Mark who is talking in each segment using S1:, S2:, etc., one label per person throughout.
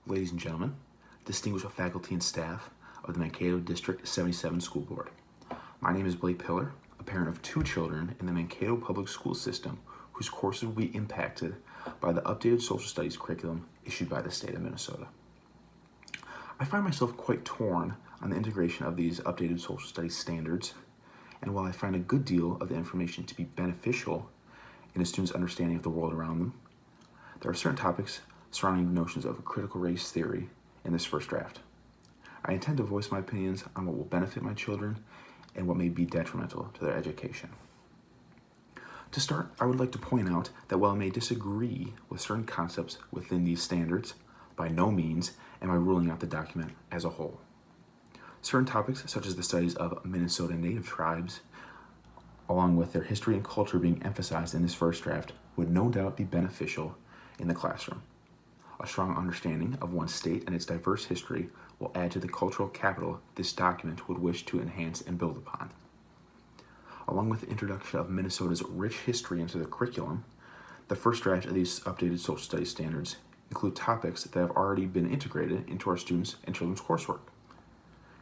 S1: ladies and gentlemen, distinguished faculty and staff of the Mankato District 77 School Board. My name is Blake Pillar, a parent of 2 children in the Mankato Public School System whose courses will be impacted by the updated social studies curriculum issued by the state of Minnesota. I find myself quite torn on the integration of these updated social studies standards, and while I find a good deal of the information to be beneficial in a student's understanding of the world around them, there are certain topics surrounding notions of critical race theory in this first draft. I intend to voice my opinions on what will benefit my children and what may be detrimental to their education. To start, I would like to point out that while I may disagree with certain concepts within these standards, by no means am I ruling out the document as a whole. Certain topics, such as the studies of Minnesota Native tribes, along with their history and culture being emphasized in this first draft, would no doubt be beneficial in the classroom. A strong understanding of one state and its diverse history will add to the cultural capital this document would wish to enhance and build upon. Along with the introduction of Minnesota's rich history into the curriculum, the first draft of these updated social studies standards include topics that have already been integrated into our students' and children's coursework.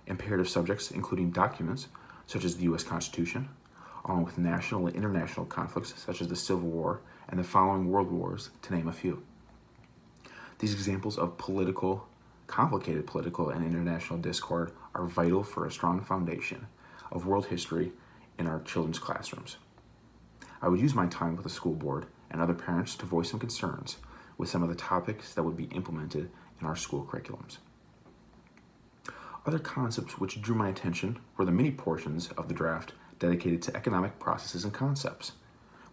S1: Imperative subjects including documents such as the U.S. Constitution, along with national and international conflicts such as the Civil War and the following world wars, to name a few. These examples of complicated political and international discord are vital for a strong foundation of world history in our children's classrooms. I would use my time with the school board and other parents to voice some concerns with some of the topics that would be implemented in our school curriculums. Other concepts which drew my attention were the many portions of the draft dedicated to economic processes and concepts,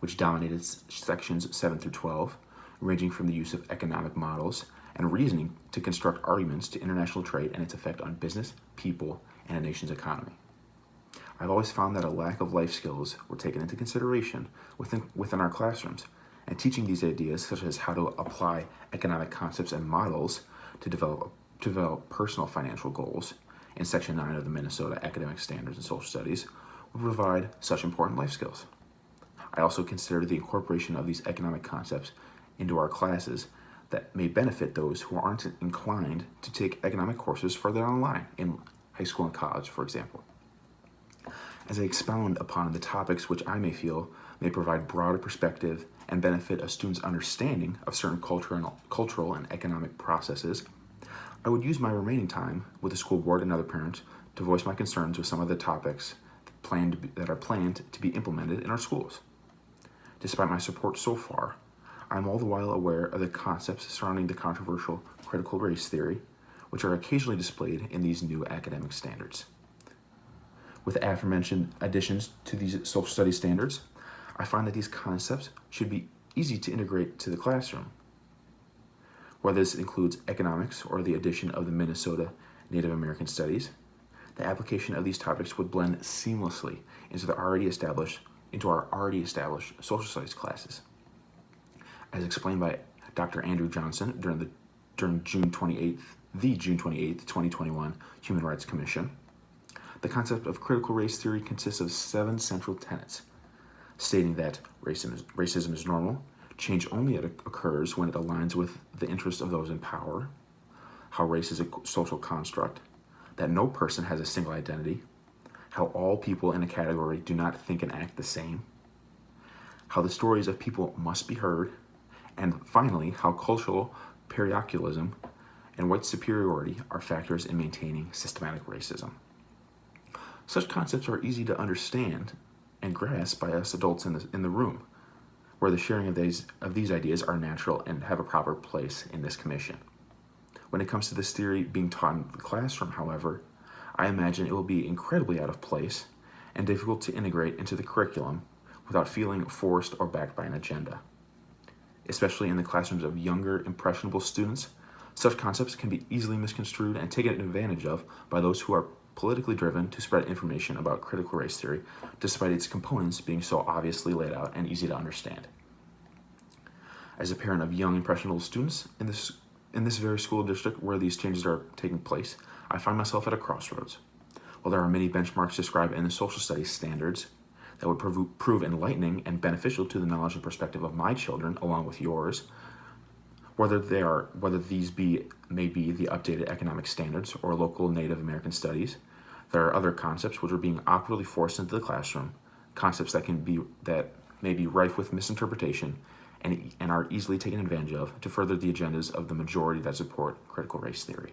S1: which dominated sections 7 through 12, ranging from the use of economic models and reasoning to construct arguments to international trade and its effect on business, people, and a nation's economy. I've always found that a lack of life skills were taken into consideration within our classrooms, and teaching these ideas, such as how to apply economic concepts and models to develop personal financial goals in Section 9 of the Minnesota Academic Standards and Social Studies, would provide such important life skills. I also considered the incorporation of these economic concepts into our classes that may benefit those who aren't inclined to take economic courses further down the line in high school and college, for example. As I expound upon the topics which I may feel may provide broader perspective and benefit a student's understanding of certain cultural and economic processes, I would use my remaining time with the school board and other parents to voice my concerns with some of the topics that are planned to be implemented in our schools. Despite my support so far, I'm all the while aware of the concepts surrounding the controversial critical race theory, which are occasionally displayed in these new academic standards. With the aforementioned additions to these social studies standards, I find that these concepts should be easy to integrate to the classroom. Whether this includes economics or the addition of the Minnesota Native American Studies, the application of these topics would blend seamlessly into our already established social studies classes. As explained by Dr. Andrew Johnson during June 28th, 2021 Human Rights Commission, the concept of critical race theory consists of 7 central tenets, stating that racism is normal, change only occurs when it aligns with the interests of those in power, how race is a social construct, that no person has a single identity, how all people in a category do not think and act the same, how the stories of people must be heard, and finally, how cultural parochialism and white superiority are factors in maintaining systematic racism. Such concepts are easy to understand and grasp by us adults in the room, where the sharing of these ideas are natural and have a proper place in this commission. When it comes to this theory being taught in the classroom, however, I imagine it will be incredibly out of place and difficult to integrate into the curriculum without feeling forced or backed by an agenda. Especially in the classrooms of younger, impressionable students, such concepts can be easily misconstrued and taken advantage of by those who are politically driven to spread information about critical race theory, despite its components being so obviously laid out and easy to understand. As a parent of young, impressionable students in this very school district where these changes are taking place, I find myself at a crossroads. While there are many benchmarks described in the social studies standards that would prove enlightening and beneficial to the knowledge and perspective of my children along with yours, whether these may be the updated economic standards or local Native American studies. There are other concepts which are being awkwardly forced into the classroom, concepts that may be rife with misinterpretation and are easily taken advantage of to further the agendas of the majority that support critical race theory.